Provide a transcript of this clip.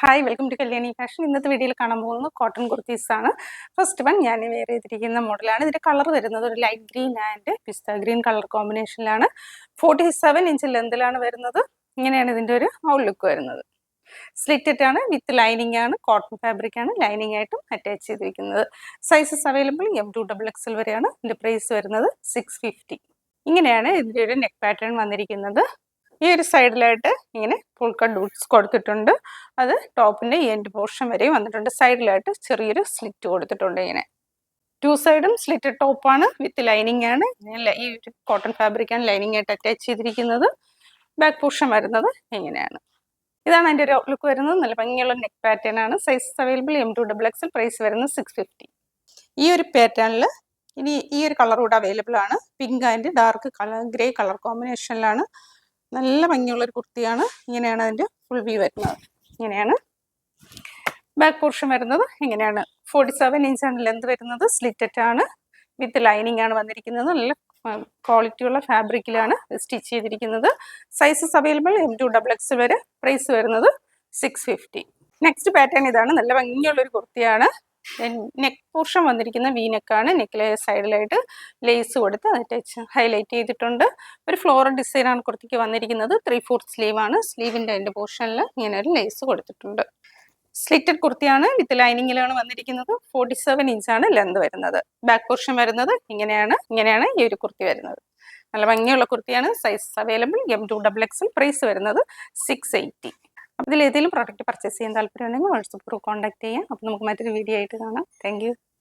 Hi welcome to Kalyani fashion. ഇന്നത്തെ വീഡിയോയിൽ കാണാൻ പോകുന്നത് കോട്ടൺ കുർത്തീസ് ആണ്. ഫസ്റ്റ് വൺ ഞാൻ വെയർ ചെയ്തിരിക്കുന്ന മോഡലാണ്. ഇതിന്റെ കളർ വരുന്നത് ഒരു light green and pista green colour കോമ്പിനേഷനിലാണ്. 47 ഇഞ്ച് ലെന്തിലാണ് വരുന്നത്. ഇങ്ങനെയാണ് ഇതിന്റെ ഒരു ഔട്ട്ലുക്ക് വരുന്നത്. സ്ലിറ്റഡ് ആണ്, വിത്ത് ലൈനിങ് ആണ്, കോട്ടൺ ഫാബ്രിക് ആണ്, ലൈനിങ് ആയിട്ടും അറ്റാച്ച് ചെയ്തിരിക്കുന്നത്. സൈസസ് അവൈലബിൾ M2XXL വരെയാണ്. ഇതിന്റെ പ്രൈസ് വരുന്നത് 650. ഇങ്ങനെയാണ് ഇതിന്റെ ഒരു നെക്ക് പാറ്റേൺ വന്നിരിക്കുന്നത്. ഈ ഒരു സൈഡിലായിട്ട് ഇങ്ങനെ ഫുൾ കട്ട് ഡൂട്ട്സ് കൊടുത്തിട്ടുണ്ട്. അത് ടോപ്പിന്റെ എൻഡ് പോർഷൻ വരെ വന്നിട്ടുണ്ട്. സൈഡിലായിട്ട് ചെറിയൊരു സ്ലിറ്റ് കൊടുത്തിട്ടുണ്ട്. ഇങ്ങനെ ടു സൈഡും സ്ലിറ്റ് ടോപ്പാണ്, വിത്ത് ലൈനിങ് ആണ്. ഈ കോട്ടൺ ഫാബ്രിക് ആണ് ലൈനിങ് ആയിട്ട് അറ്റാച്ച് ചെയ്തിരിക്കുന്നത്. ബാക്ക് പോർഷൻ വരുന്നത് ഇങ്ങനെയാണ്. ഇതാണ് അതിൻ്റെ ഒരു ഔട്ട്ലുക്ക് വരുന്നത്. നല്ല ഭംഗിയുള്ള നെക്ക് പാറ്റേൺ ആണ്. സൈസ് അവൈലബിൾ M2XXL, പ്രൈസ് വരുന്നത് 650. ഈ ഒരു പാറ്റേണിൽ ഇനി ഈ ഒരു കളർ കൂടെ അവൈലബിൾ ആണ്. Pink and dark colour grey colour കോമ്പിനേഷനിലാണ്. നല്ല ഭംഗിയുള്ളൊരു കുർത്തിയാണ്. ഇങ്ങനെയാണ് അതിൻ്റെ ഫുൾ വ്യൂ വരുന്നത്. ഇങ്ങനെയാണ് ബാക്ക് പോർഷൻ വരുന്നത്. ഇങ്ങനെയാണ് 47 ഇഞ്ചാണ് ലെന്ത് വരുന്നത്. സ്ലിറ്റഡ് ആണ്, വിത്ത് ലൈനിങ് ആണ് വന്നിരിക്കുന്നത്. നല്ല ക്വാളിറ്റിയുള്ള ഫാബ്രിക്കിലാണ് സ്റ്റിച്ച് ചെയ്തിരിക്കുന്നത്. സൈസസ് അവൈലബിൾ M2XXL വരെ. പ്രൈസ് വരുന്നത് 650. നെക്സ്റ്റ് പാറ്റേൺ ഇതാണ്. നല്ല ഭംഗിയുള്ളൊരു കുർത്തിയാണ്. നെക്ക് പോർഷൻ വന്നിരിക്കുന്ന വി നെക്കാണ്. നെക്കിലെ സൈഡിലായിട്ട് ലേസ് കൊടുത്ത് അറ്റാച്ച് ഹൈലൈറ്റ് ചെയ്തിട്ടുണ്ട്. ഒരു ഫ്ലോറൽ ഡിസൈനാണ് കുർത്തിക്ക് വന്നിരിക്കുന്നത്. 3/4 സ്ലീവ് ആണ്. സ്ലീവിൻ്റെ എൻ്റെ പോർഷനിൽ ഇങ്ങനെ ഒരു ലേസ് കൊടുത്തിട്ടുണ്ട്. സ്ലിറ്റഡ് കുർത്തിയാണ്, വിത്ത് ലൈനിങ്ങിലാണ് വന്നിരിക്കുന്നത്. 47 ഇഞ്ചാണ് ലെന്ത് വരുന്നത്. ബാക്ക് പോർഷൻ വരുന്നത് ഇങ്ങനെയാണ് ഈ ഒരു കുർത്തി വരുന്നത്. നല്ല ഭംഗിയുള്ള കുർത്തിയാണ്. സൈസ് അവൈലബിൾ M2XXL, പ്രൈസ് വരുന്നത് 680. അപ്പോൾ ഇതിൽ ഏതെങ്കിലും പ്രോഡക്റ്റ് പർച്ചേസ് ചെയ്യാൻ താല്പര്യമുണ്ടെങ്കിൽ വാട്സപ്പ് ത്രൂ കോൺടാക്ട് ചെയ്യാം. അപ്പോൾ നമുക്ക് മറ്റൊരു വീഡിയോ ആയിട്ട് കാണാം. Thank you.